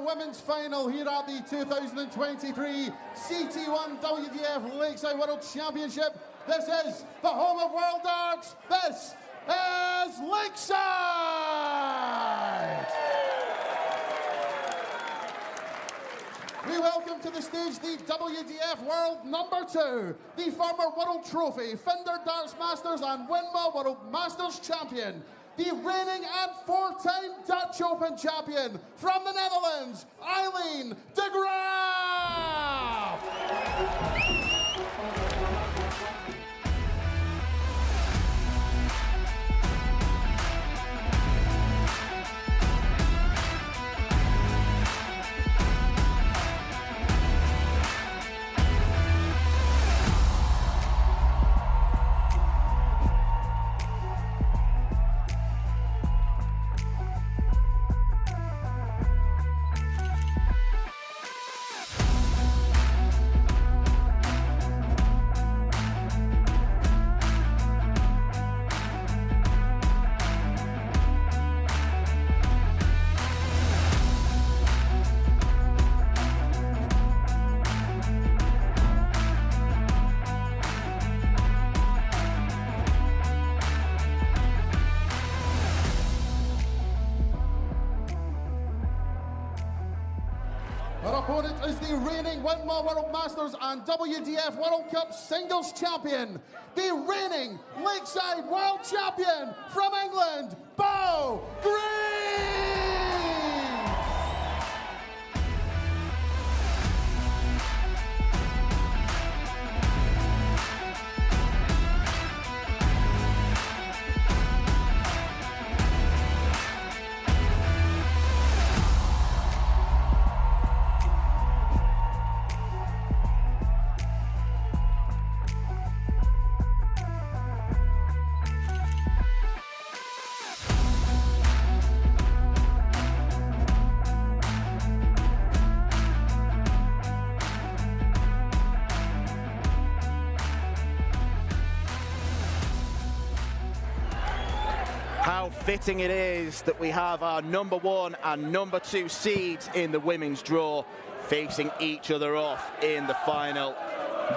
women's final here at the 2023 CT1 WDF Lakeside World Championship. This is the home of World Darts. This is Lakeside. We welcome to the stage the WDF World #2, the former World Trophy, Fender Darts Masters and Winmau World Masters Champion, the reigning and four-time Dutch Open champion from the Netherlands, Aileen de Graaf. Our opponent is the reigning Winmau World Masters and WDF World Cup Singles Champion, the reigning Lakeside World Champion from England, Beau Greaves! How fitting it is that we have our #1 and #2 seeds in the women's draw facing each other off in the final.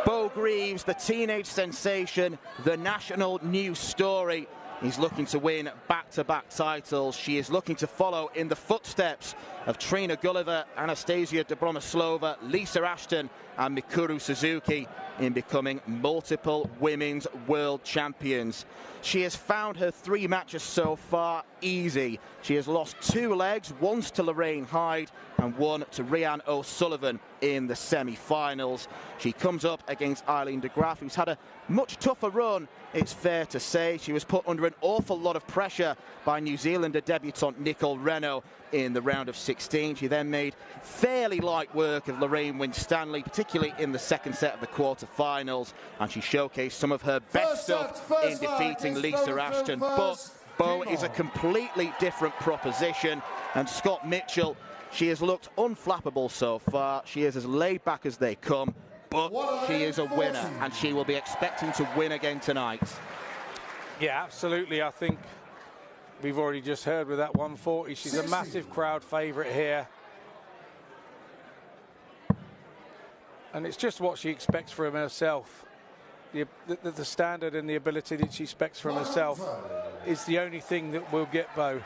Beau Greaves, the teenage sensation, the national news story. He's looking to win back-to-back titles. She is looking to follow in the footsteps of Trina Gulliver, Anastasia Dobromoslova, Lisa Ashton and Mikuru Suzuki in becoming multiple women's world champions. She has found her 3 matches so far easy. She has lost 2 legs, once to Lorraine Hyde and 1 to Rhian O'Sullivan in the semi-finals. She comes up against Aileen de Graaf, who's had a much tougher run, it's fair to say. She was put under an awful lot of pressure by New Zealander debutant Nicole Renaud in the round of 16. She then made fairly light work of Lorraine Winstanley, particularly in the second set of the quarter-finals, and she showcased some of her best stuff in defeating Lisa Ashton. But Beau is a completely different proposition, and Scott Mitchell, she has looked unflappable so far. She is as laid back as they come, but she is a winner, and she will be expecting to win again tonight. Yeah, absolutely. I think we've already just heard with that 140. She's a massive crowd favourite here. And it's just what she expects from herself. The standard and the ability that she expects from herself is the only thing that will get Beau.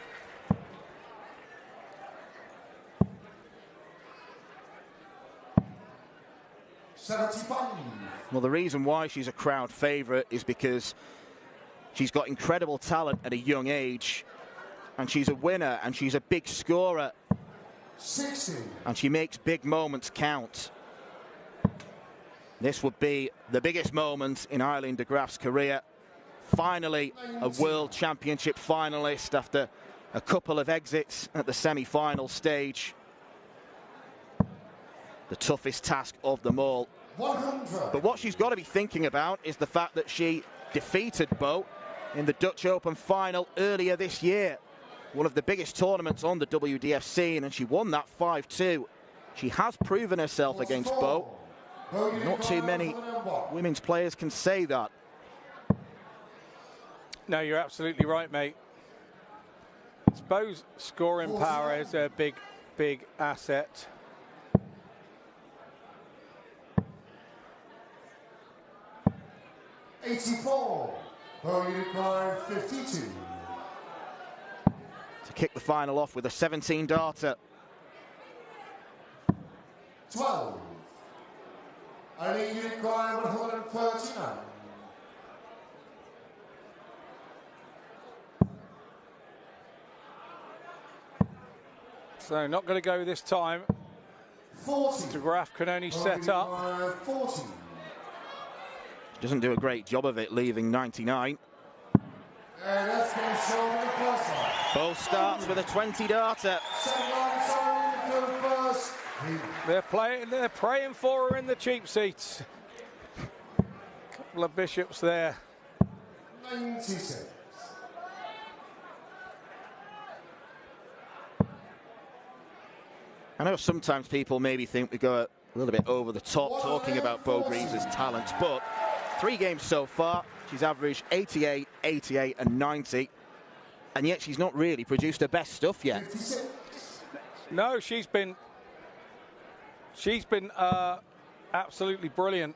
Well, the reason why she's a crowd favourite is because she's got incredible talent at a young age, and she's a winner, and she's a big scorer, 60. And she makes big moments count. This would be the biggest moment in Aileen de Graaf's career. Finally, a World Championship finalist after a couple of exits at the semi-final stage. The toughest task of them all. 100. But what she's got to be thinking about is the fact that she defeated Beau in the Dutch Open final earlier this year. One of the biggest tournaments on the WDF scene, and she won that 5-2. She has proven herself against Beau. Not too many women's players can say that. No, you're absolutely right, mate. It's Beau's scoring power is her big big asset. $84. Beau Greaves 52. To kick the final off with a 17 darter. 12. Aileen de Graaf 139. So not going to go this time. 40. De Graaf can only set up. 40. Doesn't do a great job of it, leaving 99. Let's go show the first one. Beau starts with a 20 darter. They're praying for her in the cheap seats. Couple of bishops there. 96. I know sometimes people maybe think we go a little bit over the top talking about Beau Greaves' talents, but 3 games so far, she's averaged 88, 88 and 90, and yet she's not really produced her best stuff yet. 56. No, she's been absolutely brilliant,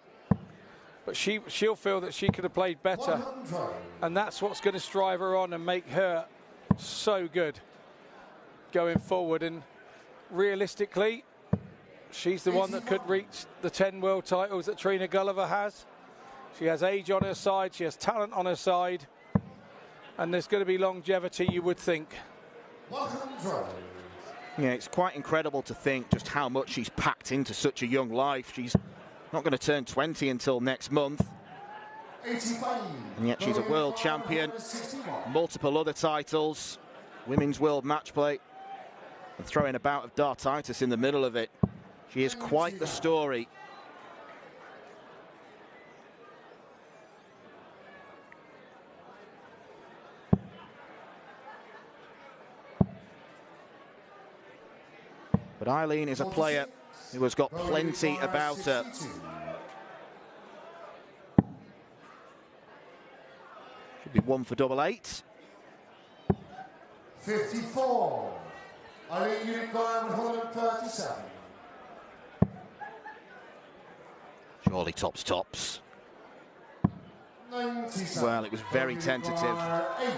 but she'll feel that she could have played better, 100. and that's what's going to drive her on and make her so good going forward. And realistically, she's the one that could reach the 10 world titles that Trina Gulliver has. She has age on her side, she has talent on her side, and there's going to be longevity, you would think. 100. Yeah, it's quite incredible to think just how much she's packed into such a young life. She's not going to turn 20 until next month. 85. And yet she's a world champion, 61. multiple other titles, women's world match play, and throwing a bout of dartitis in the middle of it. She is quite the story. But Aileen is a player who has got plenty about her. Should be 1 for double 8. 54. Aileen de Graaf 137. Surely tops. 97. Well, it was very tentative. 8.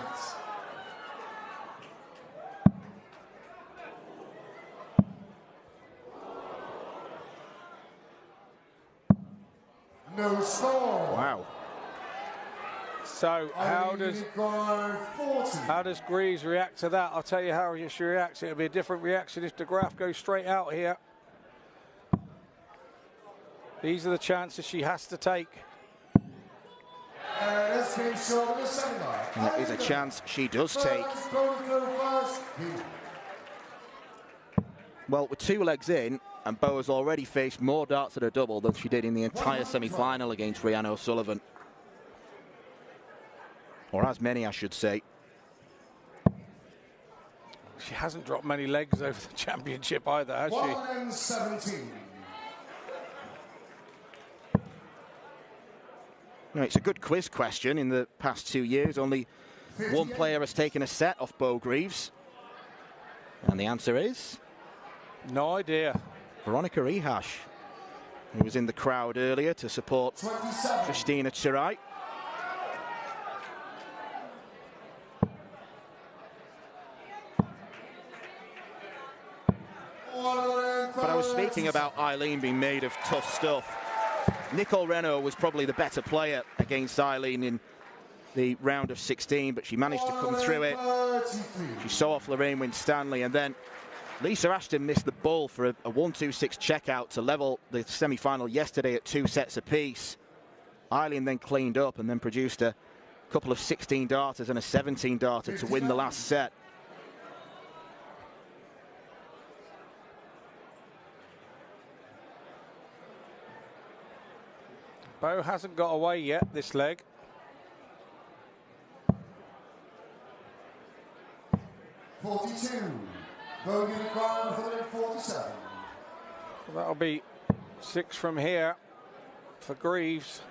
No score. Wow. So how does Greaves react to that? I'll tell you how she reacts. It'll be a different reaction if De Graaf goes straight out here. These are the chances she has to take. And it is a chance she does take. Well, with 2 legs in, and Beau has already faced more darts at a double than she did in the entire semi-final against Rhiannon O'Sullivan. Or as many, I should say. She hasn't dropped many legs over the championship either, has she? 117. No, it's a good quiz question. In the past 2 years, only 1 player has taken a set off Beau Greaves. And the answer is? No idea. Veronica Rehash, who was in the crowd earlier to support 27. Christina Chirai. But I was speaking about Aileen being made of tough stuff. Nicole Renault was probably the better player against Aileen in the round of 16, but she managed to come through it. She saw off Lorraine Winstanley, and then Lisa Ashton missed the ball for a 1-2-6 checkout to level the semi-final yesterday at 2 sets apiece. Aileen then cleaned up and then produced a couple of 16 darters and a 17 darter to win the last set. Beau hasn't got away yet, this leg. Beau Greaves 147. Well, that'll be 6 from here for Greaves.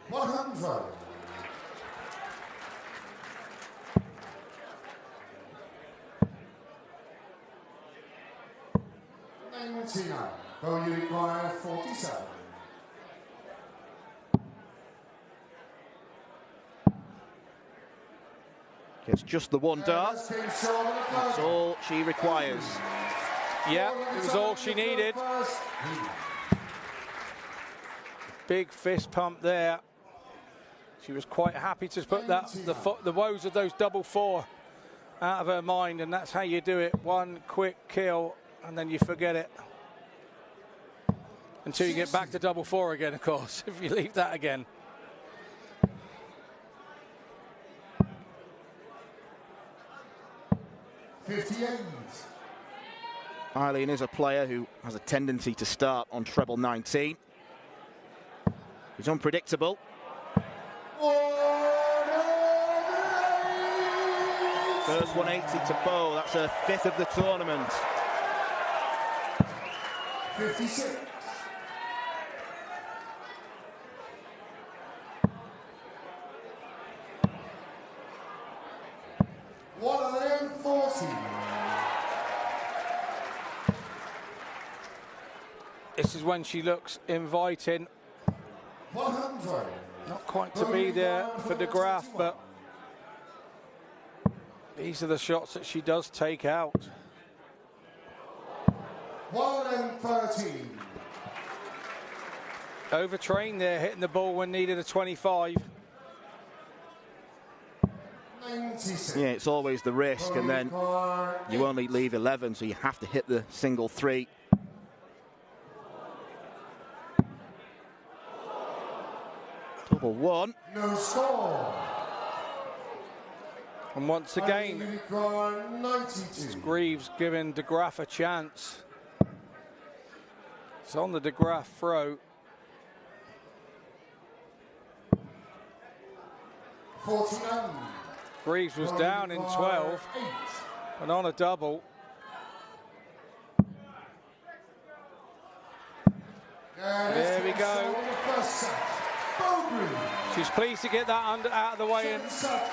100. 99. Beau, you require 47. It's just the one dart. That's all she requires. Yeah, it was all she needed. Big fist pump there. She was quite happy to put that the woes of those double four out of her mind, and that's how you do it. One quick kill, and then you forget it. Until you get back to double four again, of course, if you leave that again. Aileen is a player who has a tendency to start on treble 19. He's unpredictable. First 180 to Beau, that's her 5th of the tournament. 56. This is when she looks inviting. 100. Not quite to be there for de Graaf, but these are the shots that she does take out. 113. Overtrained there, hitting the ball when needed a 25. 96. Yeah, it's always the risk, and then you only leave 11, so you have to hit the single 3. Double 1. No score. And once again, 92. Greaves giving de Graaf a chance. It's on the de Graaf throw. 49. Greaves was down in 12 and on a double. There we go. She's pleased to get that out of the way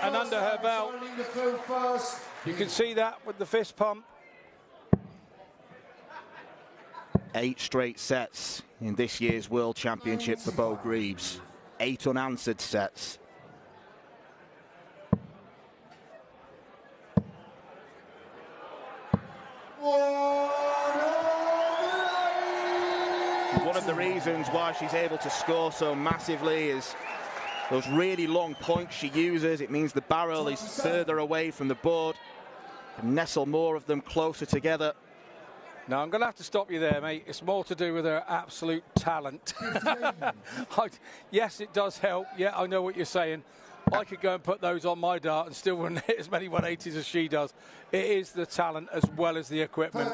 and under her belt. You can see that with the fist pump. 8 straight sets in this year's World Championship for Beau Greaves. 8 unanswered sets. One of the reasons why she's able to score so massively is those really long points she uses. It means the barrel is further away from the board. Can nestle more of them closer together. No, I'm going to have to stop you there, mate. It's more to do with her absolute talent. Yes, it does help. Yeah, I know what you're saying. I could go and put those on my dart and still wouldn't hit as many 180s as she does. It is the talent as well as the equipment.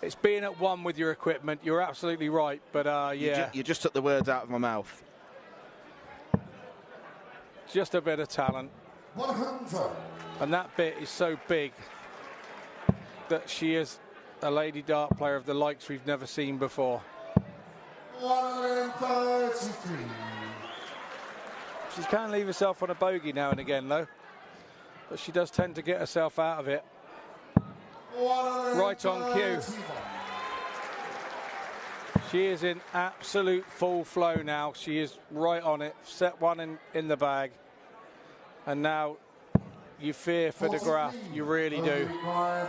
It's being at one with your equipment. You're absolutely right. But, yeah. You just took the words out of my mouth. Just a bit of talent. 100. And that bit is so big that she is a lady dart player of the likes we've never seen before. 133. She can leave herself on a bogey now and again, though. But she does tend to get herself out of it. Right on cue. She is in absolute full flow now. She is right on it. Set one in the bag. And now you fear for de Graaf. You really do. I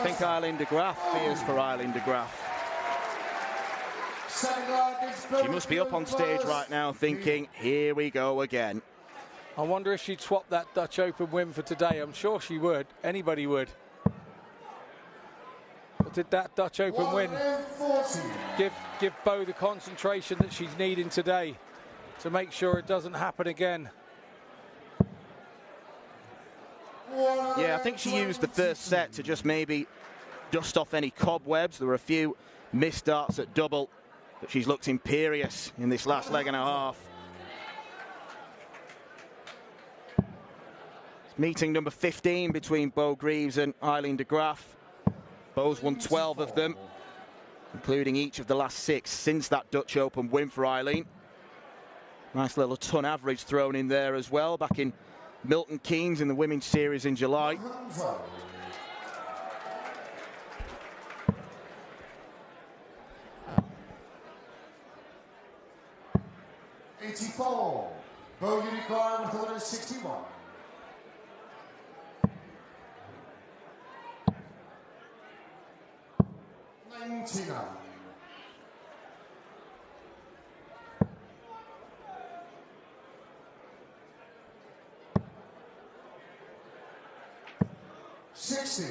think Aileen de Graaf fears for Aileen de Graaf. She must be up on stage right now thinking, here we go again. I wonder if she'd swap that Dutch Open win for today. I'm sure she would. Anybody would. But did that Dutch Open win give Beau the concentration that she's needing today to make sure it doesn't happen again? Yeah, I think she used the first set to just maybe dust off any cobwebs. There were a few missed darts at double, but she's looked imperious in this last leg and a half. It's meeting number 15 between Beau Greaves and Aileen de Graaf. Beau's won 12 of them, including each of the last 6 since that Dutch Open win for Aileen. Nice little ton average thrown in there as well, back in Milton Keynes in the women's series in July. '84, Beau Greaves 161. 99. 60,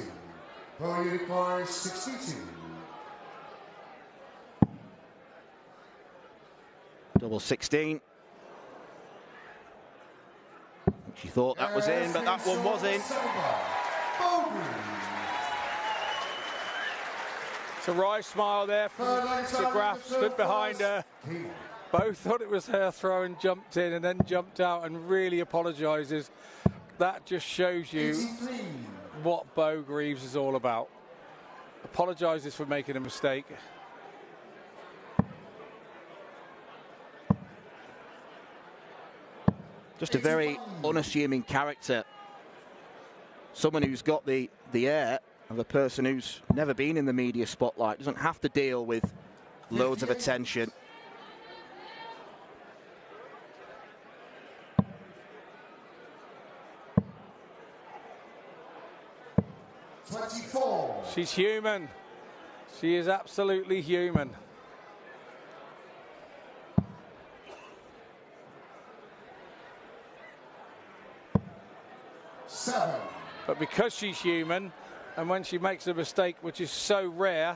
Beau Greaves 62. Double 16. She thought that was in, but that one was in. It's a wry smile there from de Graaf, stood behind her. Both thought it was her throw and jumped in and then jumped out and really apologises. That just shows you what Beau Greaves is all about. Apologises for making a mistake. Just a very unassuming character. Someone who's got the air of a person who's never been in the media spotlight, doesn't have to deal with loads of attention. She's human. She is absolutely human. But because she's human, and when she makes a mistake, which is so rare,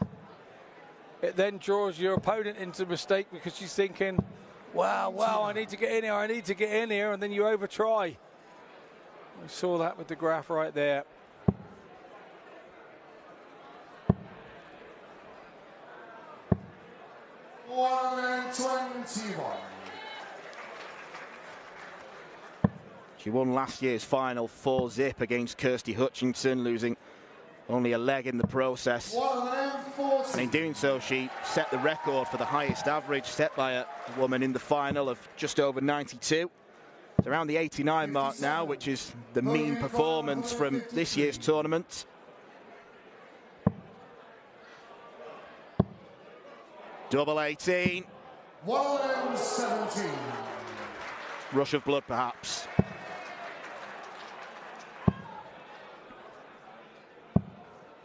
it then draws your opponent into mistake because she's thinking, wow, I need to get in here, I need to get in here, and then you over-try. We saw that with de Graaf right there. She won last year's final 4-zip against Kirsty Hutchinson, losing only a leg in the process. And in doing so, she set the record for the highest average set by a woman in the final of just over 92. It's around the 89 mark now, which is the mean performance from this year's tournament. Double 18. 117. Rush of blood, perhaps.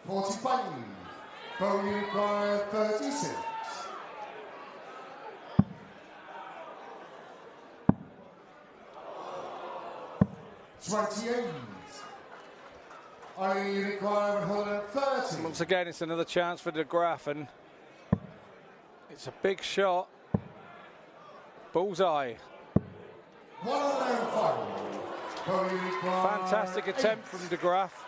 .45. Beau Greaves 36. 28. Aileen de Graaf 130. Once again, it's another chance for de Graaf, and it's a big shot. Bullseye. 105. Fantastic attempt from de Graaf.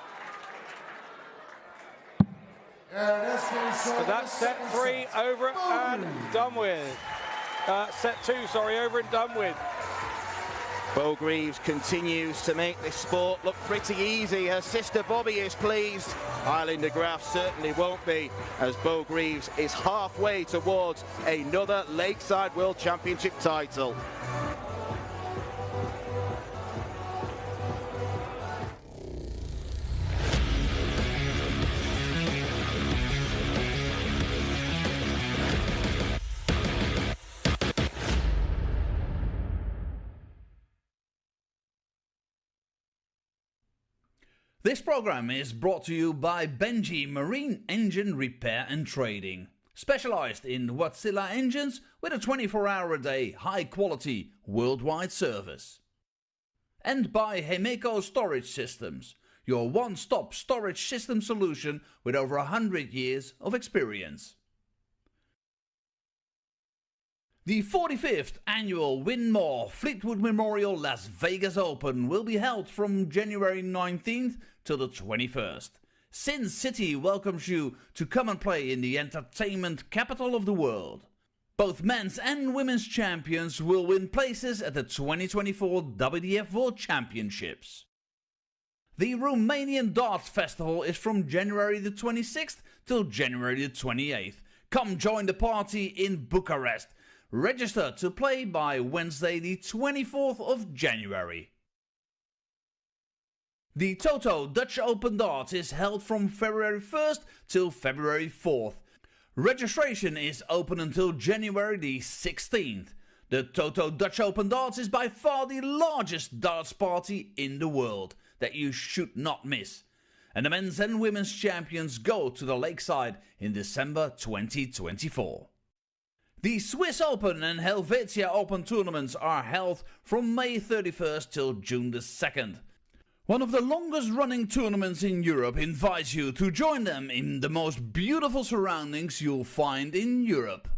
But that's set 3 over and done with. Set 2, sorry, over and done with. Beau Greaves continues to make this sport look pretty easy. Her sister Bobby is pleased. Aileen de Graaf certainly won't be, as Beau Greaves is halfway towards another Lakeside World Championship title. This program is brought to you by Benji Marine Engine Repair and Trading, specialized in Wärtsilä engines with a 24-hour-a-day, high-quality, worldwide service. And by Hemeco Storage Systems, your one-stop storage system solution with over 100 years of experience. The 45th annual Winmau Fleetwood Memorial Las Vegas Open will be held from January 19th till the 21st. Sin City welcomes you to come and play in the entertainment capital of the world. Both men's and women's champions will win places at the 2024 WDF World Championships. The Romanian Darts Festival is from January the 26th till January the 28th. Come join the party in Bucharest. Register to play by Wednesday the 24th of January. The Toto Dutch Open Darts is held from February 1st till February 4th. Registration is open until January the 16th. The Toto Dutch Open Darts is by far the largest darts party in the world that you should not miss. And the men's and women's champions go to the Lakeside in December 2024. The Swiss Open and Helvetia Open tournaments are held from May 31st till June the 2nd. One of the longest running tournaments in Europe invites you to join them in the most beautiful surroundings you'll find in Europe.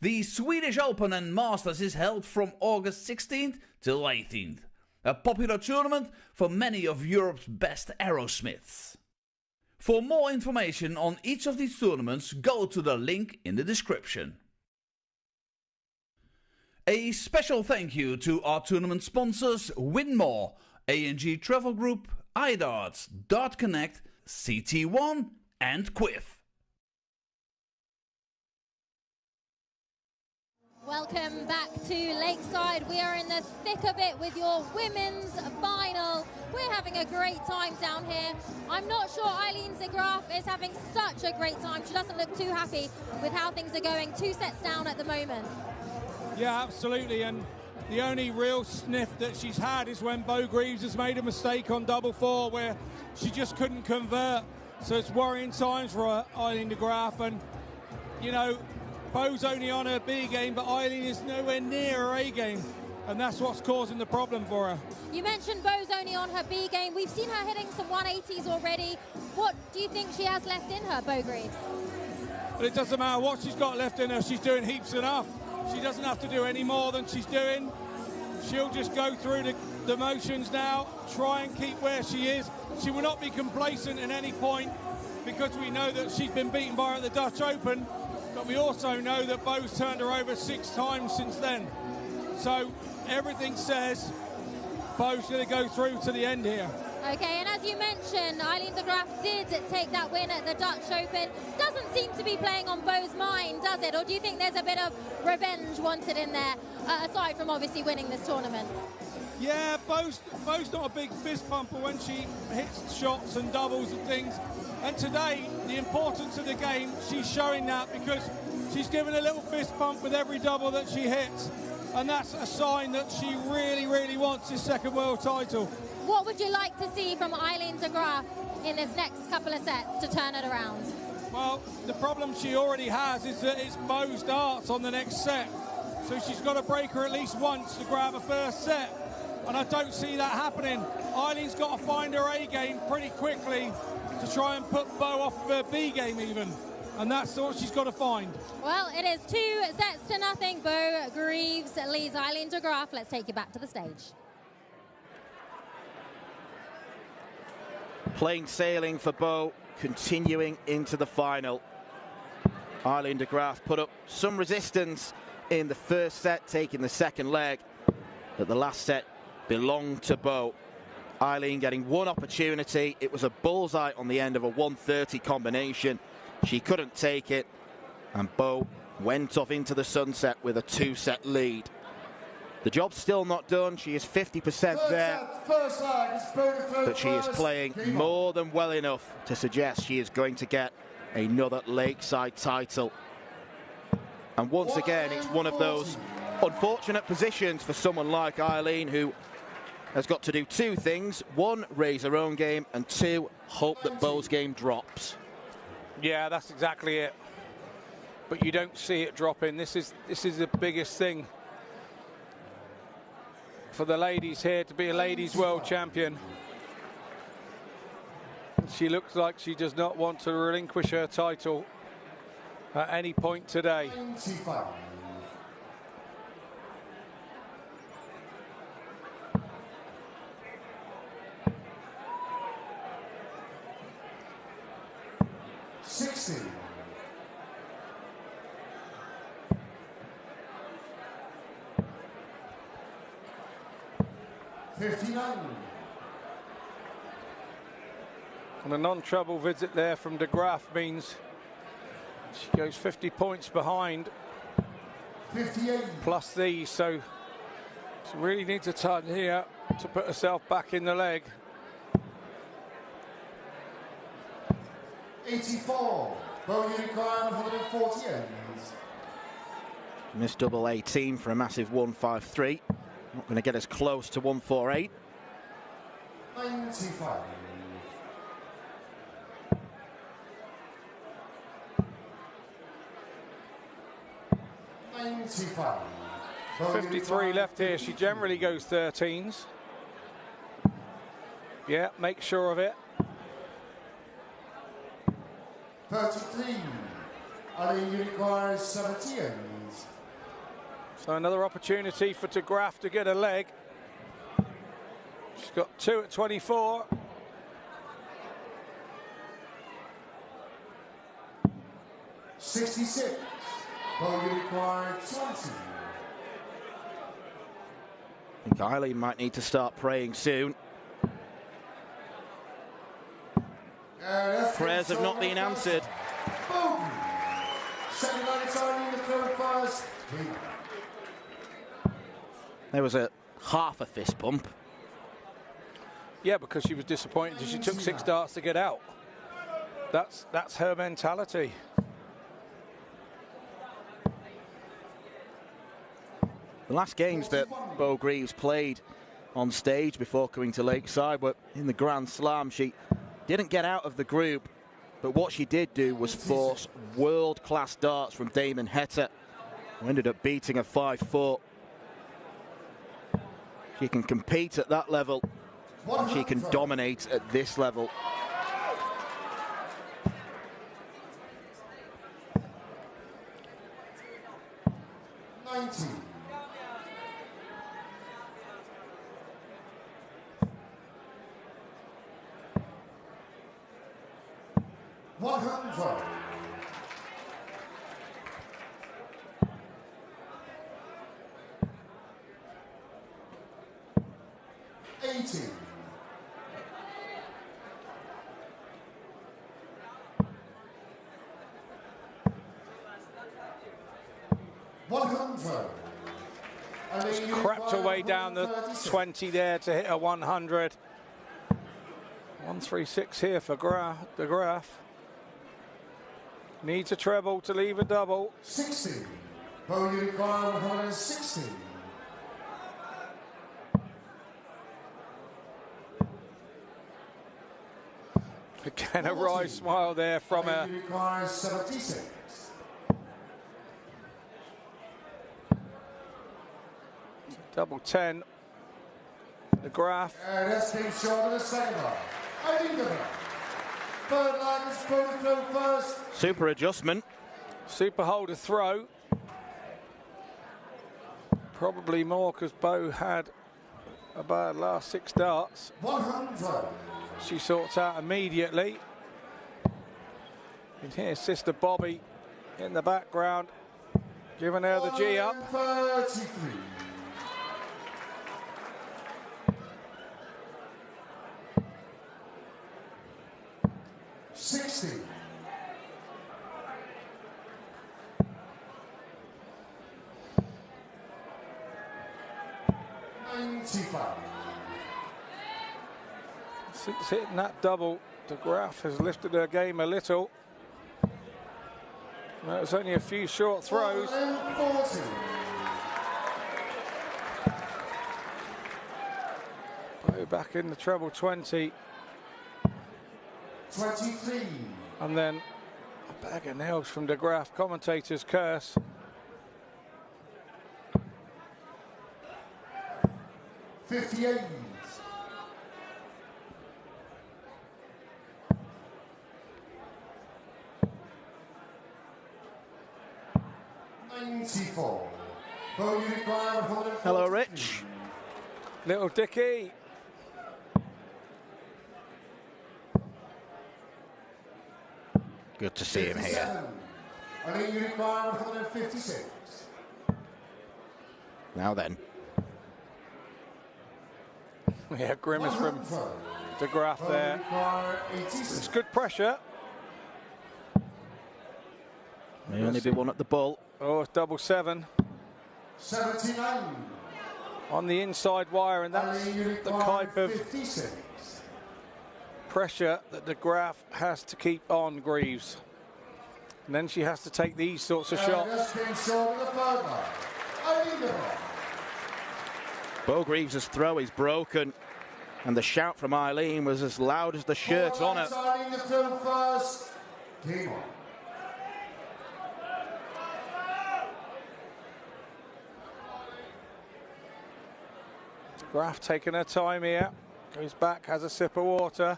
The Swedish Open and Masters is held from August 16th till 18th. A popular tournament for many of Europe's best aerosmiths. For more information on each of these tournaments, go to the link in the description. A special thank you to our tournament sponsors Winmau, A&G Travel Group, iDarts, Dart Connect, CT1 and Quiff. Welcome back to Lakeside. We are in the thick of it with your women's final. We're having a great time down here. I'm not sure Aileen de Graaf is having such a great time. She doesn't look too happy with how things are going. 2 sets down at the moment. Yeah, absolutely. And the only real sniff that she's had is when Beau Greaves has made a mistake on double four where she just couldn't convert. So it's worrying times for Aileen de Graaf. And, you know, Beau's only on her B game, but Aileen is nowhere near her A game. And that's what's causing the problem for her. You mentioned Beau's only on her B game. We've seen her hitting some 180s already. What do you think she has left in her, Beau Greaves? But it doesn't matter what she's got left in her. She's doing heaps enough. She doesn't have to do any more than she's doing. She'll just go through the motions now, try and keep where she is. She will not be complacent at any point because we know that she's been beaten by her at the Dutch Open, but we also know that Beau's turned her over 6 times since then. So everything says Beau's going to go through to the end here. Okay, and as you mentioned, Aileen de Graaf did take that win at the Dutch Open. Doesn't seem to be playing on Beau's mind, does it? Or do you think there's a bit of revenge wanted in there, aside from obviously winning this tournament? Yeah, Beau's not a big fist pumper when she hits shots and doubles and things. And today, the importance of the game, she's showing that because she's given a little fist pump with every double that she hits. And that's a sign that she really, really wants his second world title. What would you like to see from Aileen de Graaf in this next couple of sets to turn it around? Well, the problem she already has is that it's Beau's darts on the next set. So she's got to break her at least once to grab a first set. And I don't see that happening. Eileen's got to find her A game pretty quickly to try and put Beau off of her B game even. And that's what she's got to find. Well, it is 2-0. Beau Greaves leads Aileen de Graaf. Let's take you back to the stage. Plain sailing for Beau, continuing into the final. Aileen de Graaf put up some resistance in the first set, taking the second leg. But the last set belonged to Beau. Aileen getting one opportunity. It was a bullseye on the end of a 130 combination. She couldn't take it, and Beau went off into the sunset with a 2-set lead. The job's still not done. She is 50% there, but she is playing more than well enough to suggest she is going to get another Lakeside title. And once again, it's one of those unfortunate positions for someone like Aileen, who has got to do 2 things. 1, raise her own game, and 2, hope that Beau's game drops. Yeah, that's exactly it. But you don't see it dropping. This is the biggest thing for the ladies here, to be a ladies world champion. She looks like she does not want to relinquish her title at any point today. And a non-trouble visit there from de Graaf means she goes 50 points behind. 58. Plus these, so she really needs a ton here to put herself back in the leg. 84. Beau Greaves, 148. Missed double 18 for a massive 153. Not going to get us close to 148. 95. 95. 53 left here. She generally goes 13s. Yeah, make sure of it. 33. Aileen de Graaf, 78. So another opportunity for de Graaf to get a leg. She's got 2 at 24. 66. Beau Greaves, 20. I think Aileen might need to start praying soon. Prayers have not been answered. Boom! Second line, it's Aileen de Graaf first. There was a half a fist bump. Yeah, because she was disappointed that she took 6 darts to get out. That's her mentality. The last games that Beau Greaves played on stage before coming to Lakeside were in the Grand Slam. She didn't get out of the group, but what she did do was force world-class darts from Damon Heta, who ended up beating a 5-4. She can compete at that level, and she can dominate at this level. Just crept her way down the 20 there to hit a 100. 136 here for de Graaf. Needs a treble to leave a double. 60. Beau Greaves, 160. Again, a wry smile there from her. 76. Double 10. De Graaf. And that's been short of the second line. Aileen de Graaf. Third line is Beau Greaves first. Super adjustment. Super holder throw. Probably more because Beau had a bad last 6 darts. 100. She sorts out immediately. And here's Sister Bobby in the background, giving her the G up. 33. 60. 95. Since hitting that double, de Graaf has lifted her game a little. Well, it's only a few short throws. 40. Beau back in the treble 20. 23. And then a bag of nails from de Graaf. Commentator's curse. 58. 94. Beau Greaves, Hello, Rich. Little Dickie. Good to see him here. Aileen de Graaf, 156. Now then. Yeah, grimace from de Graaf there. It's good pressure. May only be one at the ball. Oh, it's double 7. 79. On the inside wire, and that's the type of pressure that De Graaf has to keep on Greaves. And then she has to take these sorts of shots. Beau Greaves' throw is broken, and the shout from Aileen was as loud as the shirt on her. Graaf taking her time here. Goes back, has a sip of water.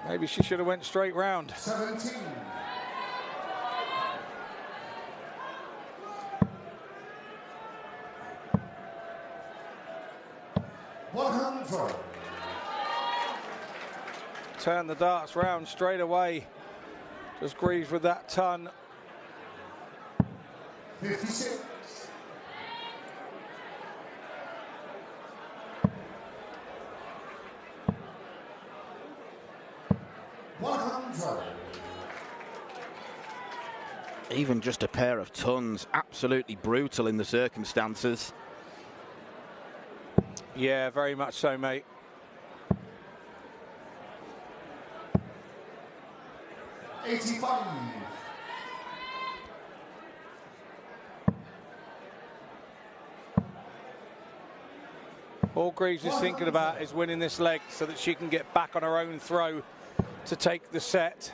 Maybe she should have went straight round. 17. Turn the darts round straight away. Just Greaves with that ton. 56. Even just a pair of tons, absolutely brutal in the circumstances. Yeah, very much so, mate. All Greaves is thinking about is winning this leg so that she can get back on her own throw to take the set.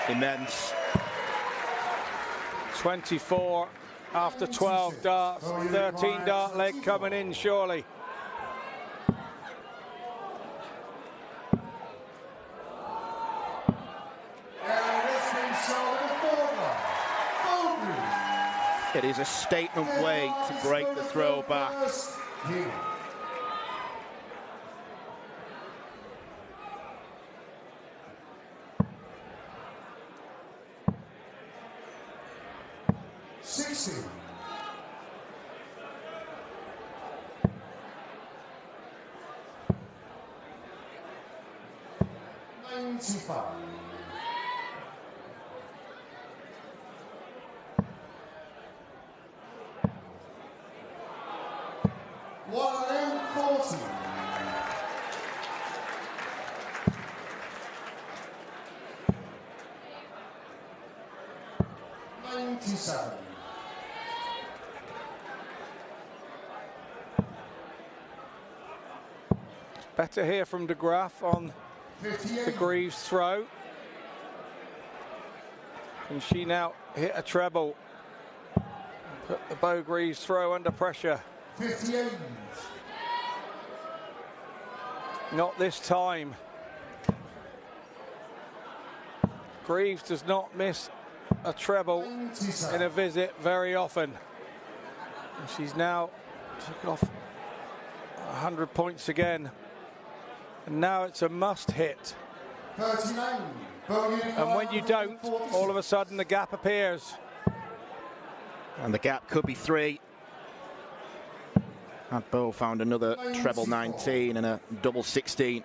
Immense. 24 after 12 darts, 13 dart leg coming in surely. It is a statement way to break the throw back. Better hear from De Graaf on the Greaves throw. Can she now hit a treble? Put the Beau Greaves throw under pressure. 58. Not this time. Greaves does not miss a treble in a visit very often. And she's now took off 100 points again. And now it's a must hit. 39. And when you don't, all of a sudden the gap appears. And the gap could be 3. And Beau found another treble 19 and a double 16.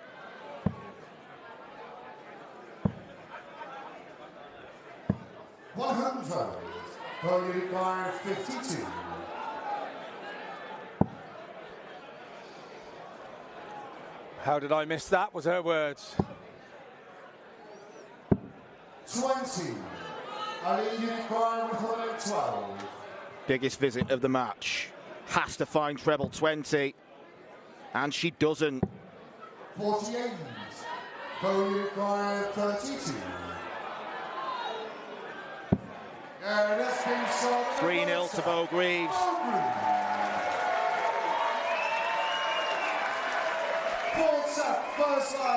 Beau requires 52. How did I miss that, was her words. 20. Aileen de Graaf with 112. Biggest visit of the match. Has to find treble 20. And she doesn't. 48. Beau requires 32. 3-0 to Beau Greaves.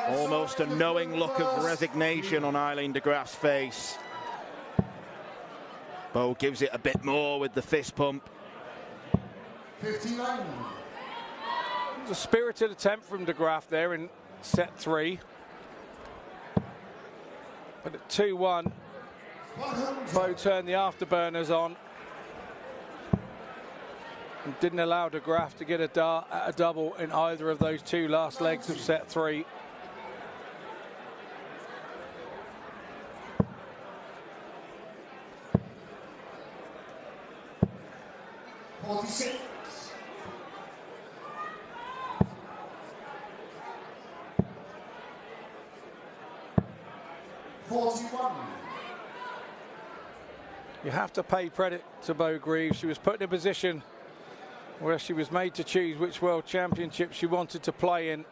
Almost a knowing look of resignation on Aileen de Graaf's face. Beau gives it a bit more with the fist pump. 59. It was a spirited attempt from De Graaf there in set 3. But at 2-1, Beau turned the afterburners on. and didn't allow de Graaf to get a dart at a double in either of those two last legs of set 3. You have to pay credit to Beau Greaves. She was put in a position where she was made to choose which World Championship she wanted to play in.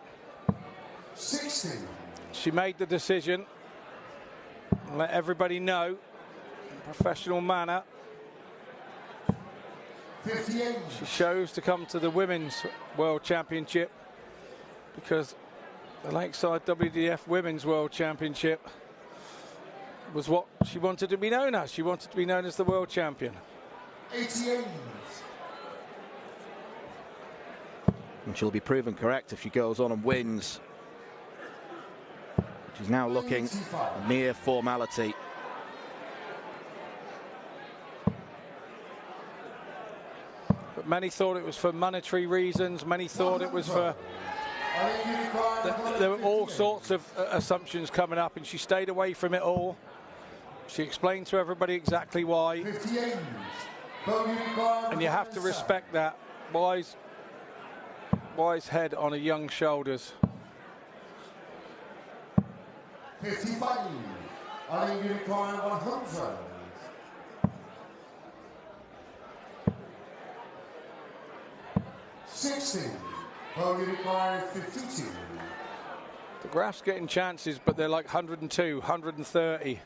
60. She made the decision and let everybody know in a professional manner. 58. She chose to come to the Women's World Championship because the Lakeside WDF Women's World Championship was what she wanted to be known as. She wanted to be known as the world champion. 88. And she'll be proven correct if she goes on and wins. She's now looking a mere formality. But many thought it was for monetary reasons. Many thought it was for... There were all sorts of assumptions coming up, and she stayed away from it all. She explained to everybody exactly why. 58. And you have to respect that. Wise head on a young shoulders. 55. Aileen de Graaf 100. 60. Beau Greaves 52. De Graaf's getting chances, but they're like 102, 130.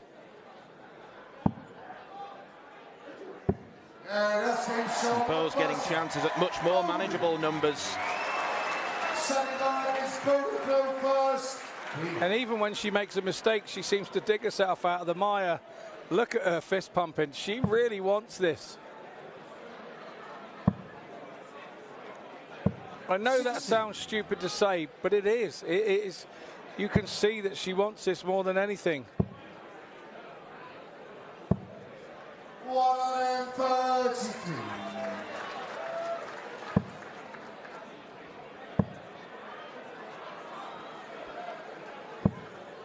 Beau's getting chances at much more manageable numbers. And even when she makes a mistake, she seems to dig herself out of the mire. Look at her fist pumping. She really wants this. I know that sounds stupid to say, but it is. It is. You can see that she wants this more than anything. 133.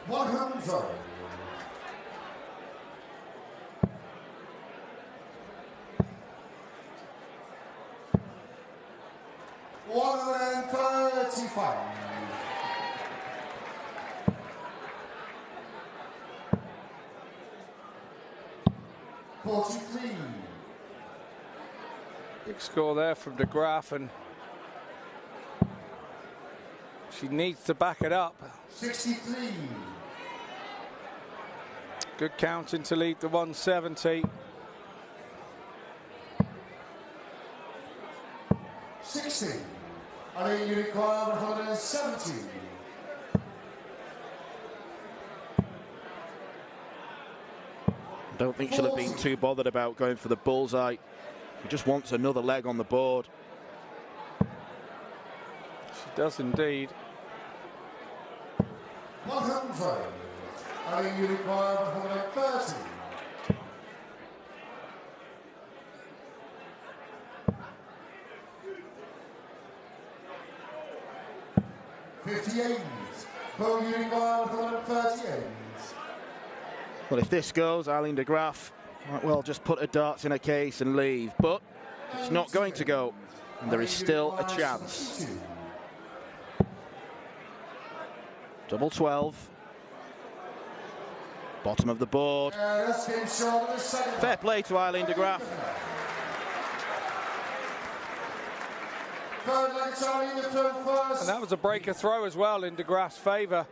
100. 135. 43. Big score there from de Graaf, and she needs to back it up. 63. Good counting to lead the 170. 60. Aileen de Graaf 170. Don't think she'll have been too bothered about going for the bullseye. She just wants another leg on the board. She does indeed. 100. Aileen de Graaf 130. 58. Beau Greaves 138. Well, if this goes, Aileen de Graaf might well just put her darts in a case and leave, but it's not going to go, and there is still a chance. Double 12. Bottom of the board. Fair play to Aileen de Graaf. And that was a breaker throw as well in de Graaf's favour.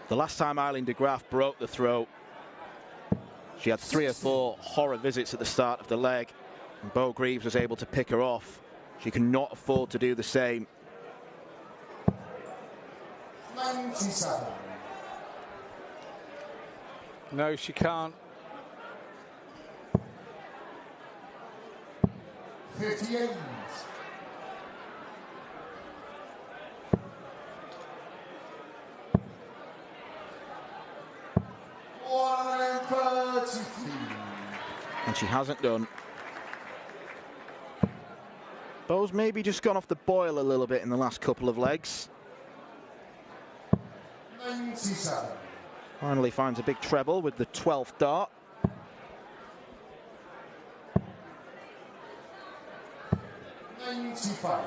The last time Aileen de Graaf broke the throw She had 3 or 4 horror visits at the start of the leg, and Beau Greaves was able to pick her off. She cannot afford to do the same. 97. No, she can't. 58. And she hasn't done. Beau's maybe just gone off the boil a little bit in the last couple of legs. 97. Finally finds a big treble with the 12th dart. 95.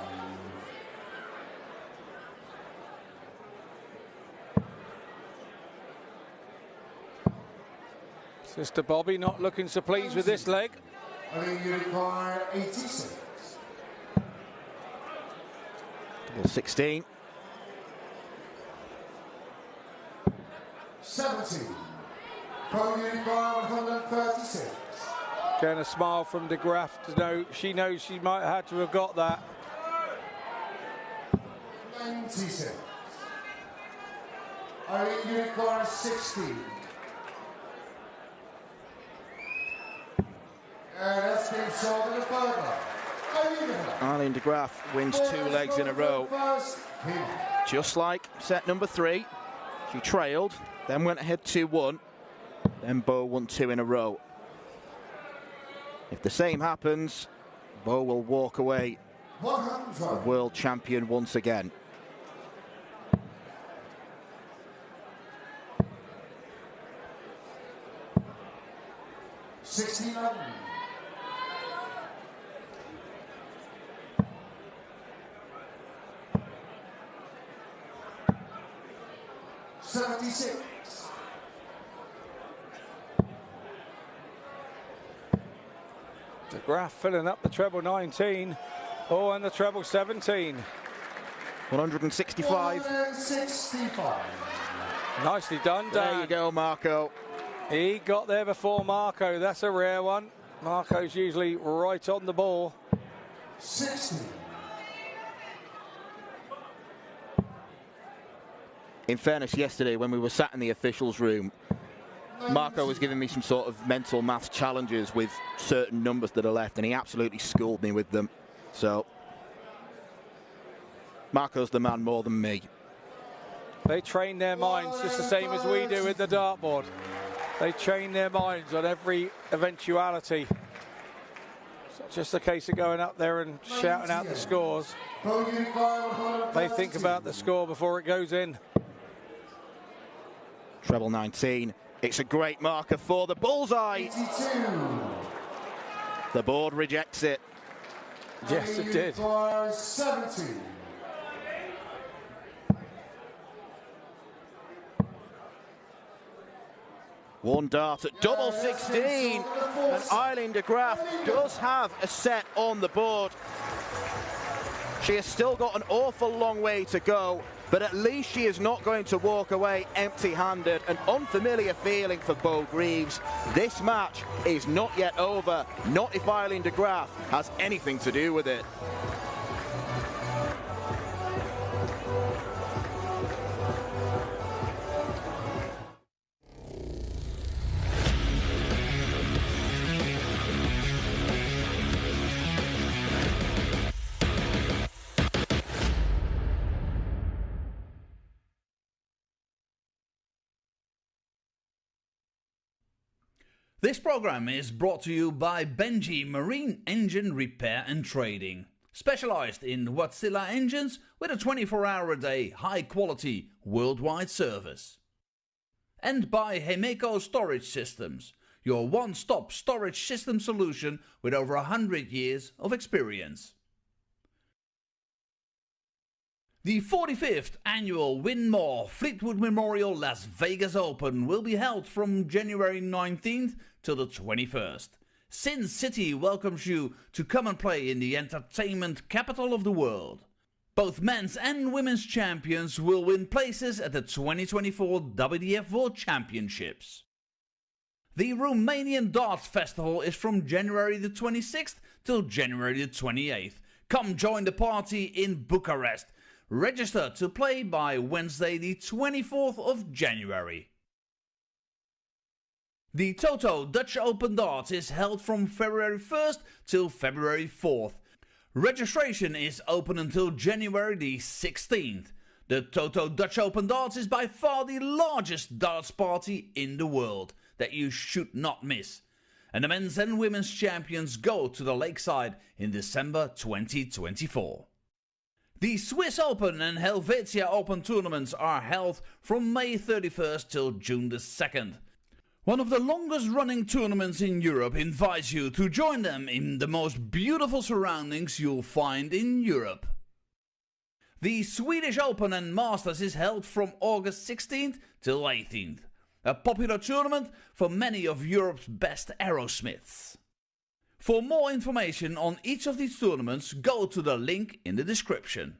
Sister Bobby not looking so pleased with this leg. Unicorn 86. Double 16. 70. Pro Unicorn 136. Getting a smile from de Graaf to know she knows she might have had to have got that. 96. Aileen Unicorn 60. That's been sold in the photo. Aileen de Graaf wins 2 legs in a row. Just like set number 3. She trailed, then went ahead 2-1. Then Beau won 2 in a row. If the same happens, Beau will walk away the world champion once again. $69. 76. De Graaf filling up the treble 19. Oh, and the treble 17. 165. 165. Nicely done, Dan. There you go, Marco. He got there before Marco. That's a rare one. Marco's usually right on the ball. 60. In fairness, yesterday when we were sat in the officials' room, Marco was giving me some sort of mental maths challenges with certain numbers that are left, and he absolutely schooled me with them. So, Marco's the man more than me. They train their minds just the same as we do with the dartboard. They train their minds on every eventuality. It's not just a case of going up there and shouting out the scores. They think about the score before it goes in. Treble 19. It's a great marker for the bullseye. 82. The board rejects it. Yes, it did. 70. One dart at double 16. And Aileen de Graaf does have a set on the board. She has still got an awful long way to go, but at least she is not going to walk away empty-handed. An unfamiliar feeling for Beau Greaves. This match is not yet over, not if Aileen de Graaf has anything to do with it. This program is brought to you by Benji Marine Engine Repair and Trading, specialized in Wärtsilä engines with a 24-hour-a-day, high-quality, worldwide service. And by Hemeco Storage Systems, your one-stop storage system solution with over 100 years of experience. The 45th annual Winmau Fleetwood Memorial Las Vegas Open will be held from January 19th to the 21st. Sin City welcomes you to come and play in the entertainment capital of the world. Both men's and women's champions will win places at the 2024 WDF World Championships. The Romanian Darts Festival is from January the 26th till January the 28th. Come join the party in Bucharest. Register to play by Wednesday the 24th of January. The Toto Dutch Open Darts is held from February 1st till February 4th. Registration is open until January the 16th. The Toto Dutch Open Darts is by far the largest darts party in the world that you should not miss. And the men's and women's champions go to the Lakeside in December 2024. The Swiss Open and Helvetia Open tournaments are held from May 31st till June the 2nd. One of the longest running tournaments in Europe invites you to join them in the most beautiful surroundings you'll find in Europe. The Swedish Open and Masters is held from August 16th till 18th. A popular tournament for many of Europe's best aerosmiths. For more information on each of these tournaments, go to the link in the description.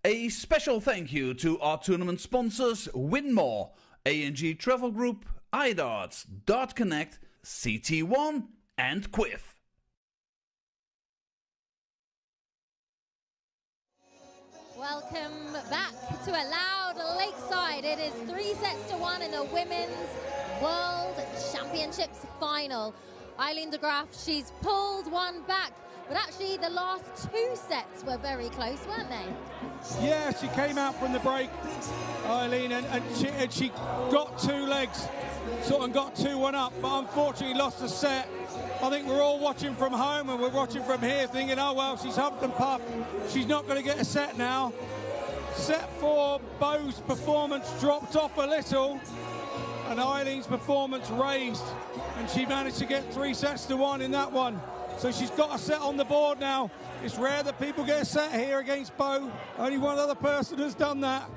A special thank you to our tournament sponsors Winmau, A&G Travel Group, iDarts, Dart Connect, CT1 and Quiff. Welcome back to a loud Lakeside. It is 3-1 in the Women's World Championships final. Aileen de Graaf, she's pulled one back, but actually the last two sets were very close, weren't they? Yeah, she came out from the break, Aileen, and she got two legs, sort of got 2-1 up, but unfortunately lost the set. I think we're all watching from home and we're watching from here thinking, oh well, she's huffed and puffed. She's not going to get a set now. Set 4, Beau's performance dropped off a little and Eileen's performance raised, and she managed to get 3-1 in that one. So she's got a set on the board now. It's rare that people get a set here against Beau. Only one other person has done that.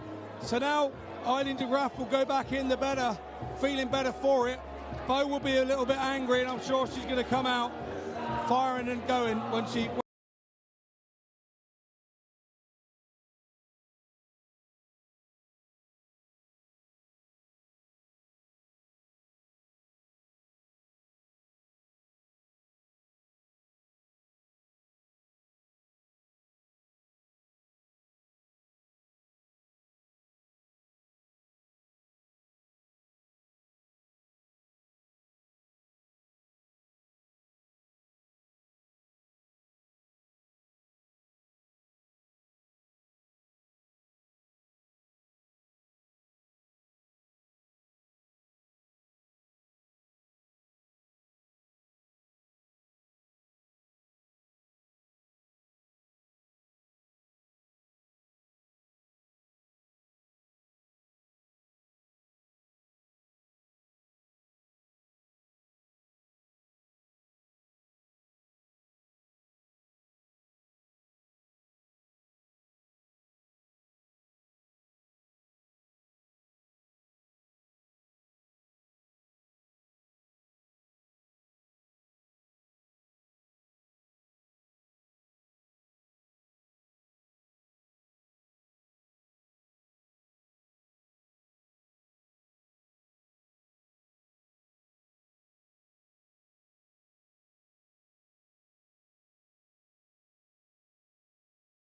So now Aileen de Graaf will go back in the better, feeling better for it. Beau will be a little bit angry, and I'm sure she's going to come out firing and going when she...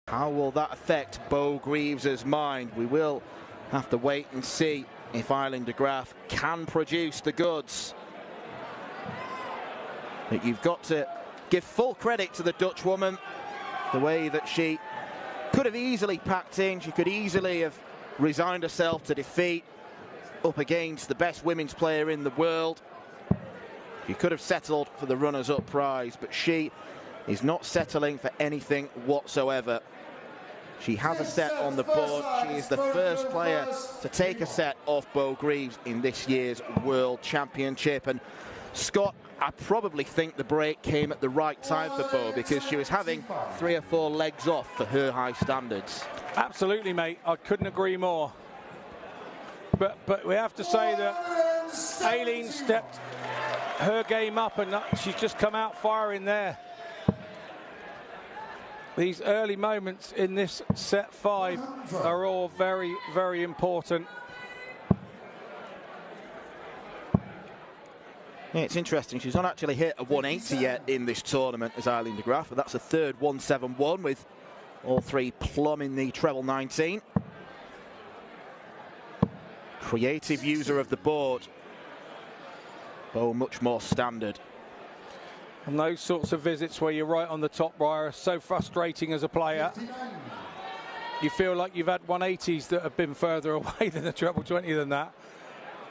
How will that affect Beau Greaves' mind? We will have to wait and see if Aileen de Graaf can produce the goods. But you've got to give full credit to the Dutch woman, the way that she could have easily packed in. She could easily have resigned herself to defeat up against the best women's player in the world. She could have settled for the runners-up prize, but she is not settling for anything whatsoever. She has a set on the board. She is the first player to take a set off Beau Greaves in this year's World Championship. And Scott, I probably think the break came at the right time for Beau, because she was having 3 or 4 legs off for her high standards. Absolutely, mate. I couldn't agree more. But we have to say that Aileen stepped her game up, and she's just come out firing there. These early moments in this set 5 are all very, very important. Yeah, it's interesting. She's not actually hit a 180 yet in this tournament as Aileen de Graaf, but that's a third 171 with all three plumbing the treble 19. Creative user of the board. Beau much more standard. And those sorts of visits where you're right on the top wire are so frustrating as a player. You feel like you've had 180s that have been further away than the treble 20 than that.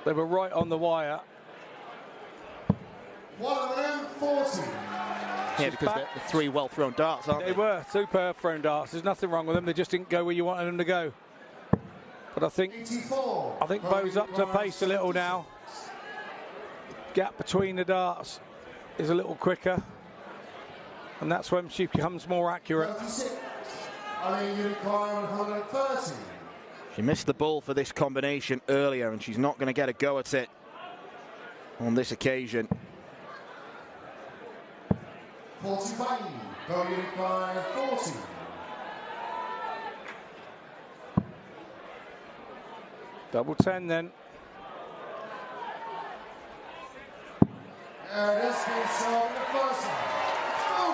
They were right on the wire. 140. Yeah, because they're three well-thrown darts, aren't they? They were superb thrown darts. There's nothing wrong with them. They just didn't go where you wanted them to go. But I think Beau's up to pace a little now. Gap between the darts is a little quicker, and that's when she becomes more accurate. She missed the ball for this combination earlier, and she's not going to get a go at it on this occasion. 45, Beau Greaves 40. Double 10 then.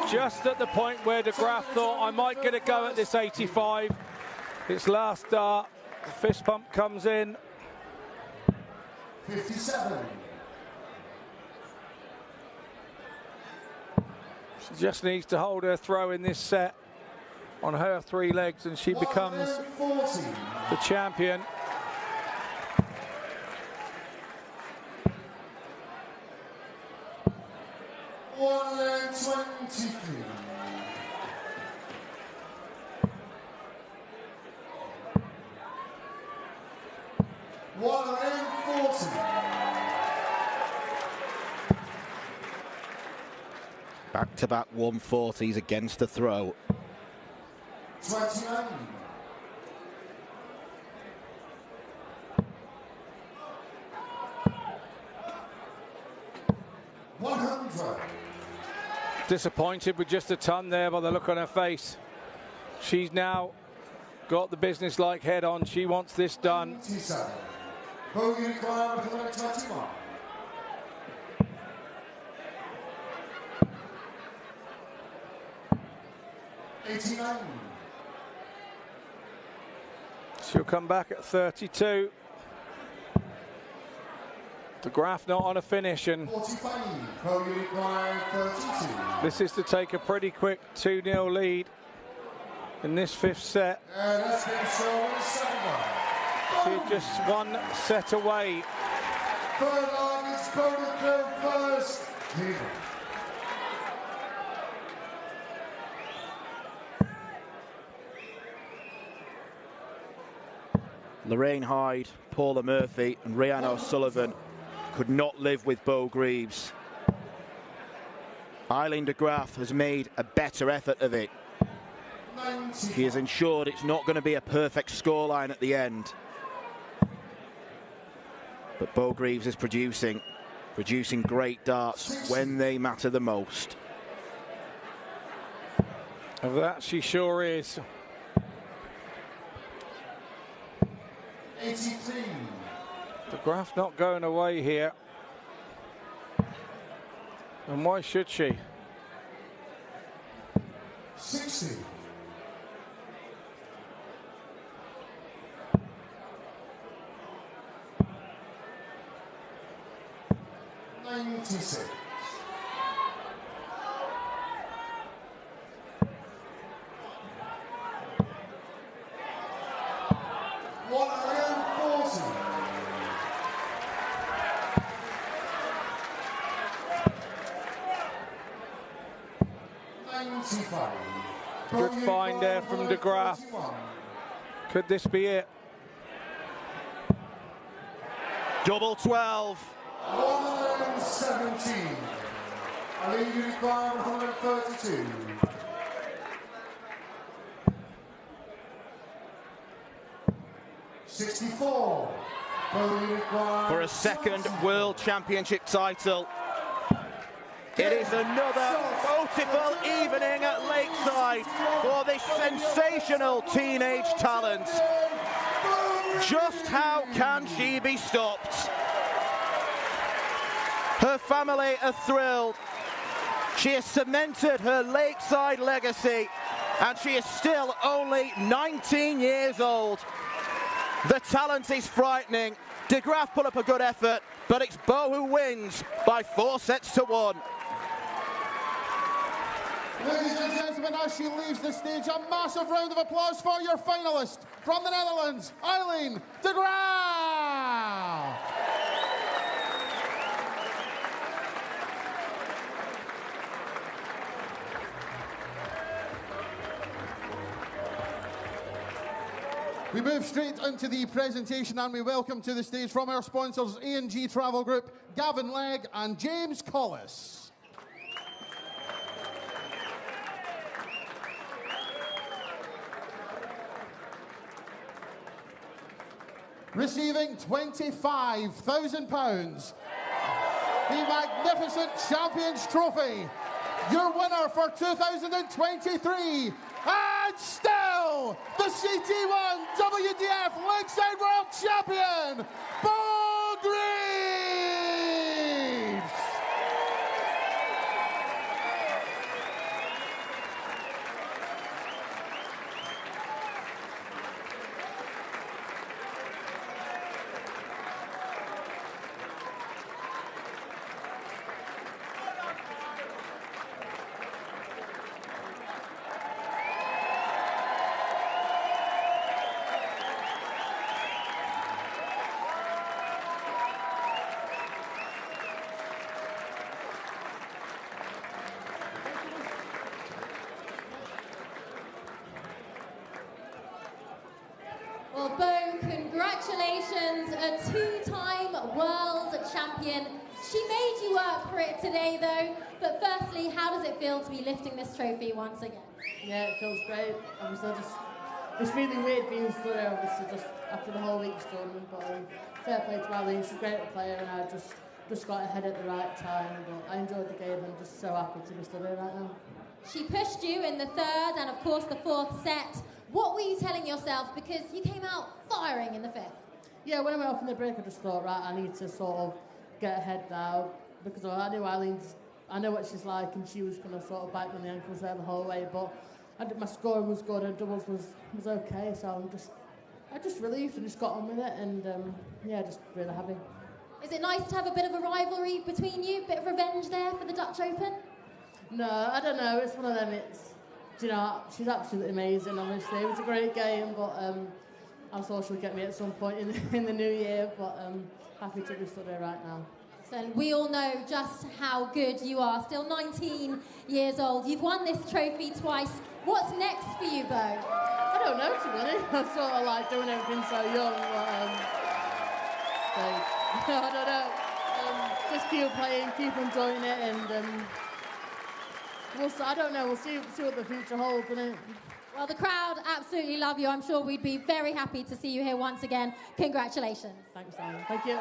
Just at the point where de Graaf thought, I might get a go at this 85. Its last dart, the fist pump comes in. 57. She just needs to hold her throw in this set on her three legs, and she becomes the champion. Back-to-back 140s against the throw. 29. 100. Disappointed with just a ton there by the look on her face. She's now got the business-like head on. She wants this done. 27. Beau Greaves 21. 89. She'll come back at 32. De Graaf not on a finish, and 45. Beau Greaves 32. this is to take a pretty quick 2-0 lead in this fifth set. That's been shown in the second one. She's just one set away. Third line is Beau Greaves first. Lorraine Hyde, Paula Murphy and Rhiannon O'Sullivan could not live with Beau Greaves. Aileen de Graaf has made a better effort of it. She has ensured it's not going to be a perfect scoreline at the end. But Beau Greaves is producing great darts when they matter the most. Of that she sure is. 83. De Graaf not going away here. And why should she? 60. 96. 140. 95. Good find there from de Graaf. Could this be it? Double 12. 117. Aileen de Graaf 132. For a second World Championship title. It is another beautiful evening at Lakeside for this sensational teenage talent. Just how can she be stopped? Her family are thrilled. She has cemented her Lakeside legacy, and she is still only 19 years old. The talent is frightening. De Graaf put up a good effort, but it's Beau who wins by 4-1. Ladies and gentlemen, as she leaves the stage, a massive round of applause for your finalist from the Netherlands, Aileen de Graaf. We move straight into the presentation and we welcome to the stage from our sponsors A&G Travel Group, Gavin Legg and James Collis. Receiving £25,000, the magnificent Champions Trophy, your winner for 2023, and still the CT1 WDF Lakeside World Champion, Beau Greaves! Well, Beau, congratulations, a two-time world champion. She made you work for it today, though. But firstly, how does it feel to be lifting this trophy once again? Yeah, it feels great. Obviously, it's really weird being stood there, obviously, just after the whole week's done. But fair play to Aileen, she's a great player, and I just got ahead at the right time. But I enjoyed the game, and I'm just so happy to be stood here right now. She pushed you in the third and, of course, the fourth set. What were you telling yourself? Because you came out firing in the fifth. Yeah, when I went off in the break, I just thought, right, I need to sort of get ahead now, because I knew I know what she's like, and she was going to sort of bite me on the ankles there the whole way, but my scoring was good and doubles was okay, so I'm just relieved and just got on with it, and yeah, just really happy. Is it nice to have a bit of a rivalry between you? Bit of revenge there for the Dutch Open? No, I don't know, it's one of them, you know, she's absolutely amazing, obviously. It was a great game, but I'm sure she'll get me at some point in the new year, but happy to be stood here right now. So we all know just how good you are. Still 19 years old. You've won this trophy twice. What's next for you, Beau? I don't know, to be honest. I'm sort of like doing everything so young, but I don't know. Just keep playing, keep enjoying it, and I don't know. We'll see what the future holds, innit? Well, the crowd absolutely love you. I'm sure we'd be very happy to see you here once again. Congratulations. Thanks, Simon. Thank you.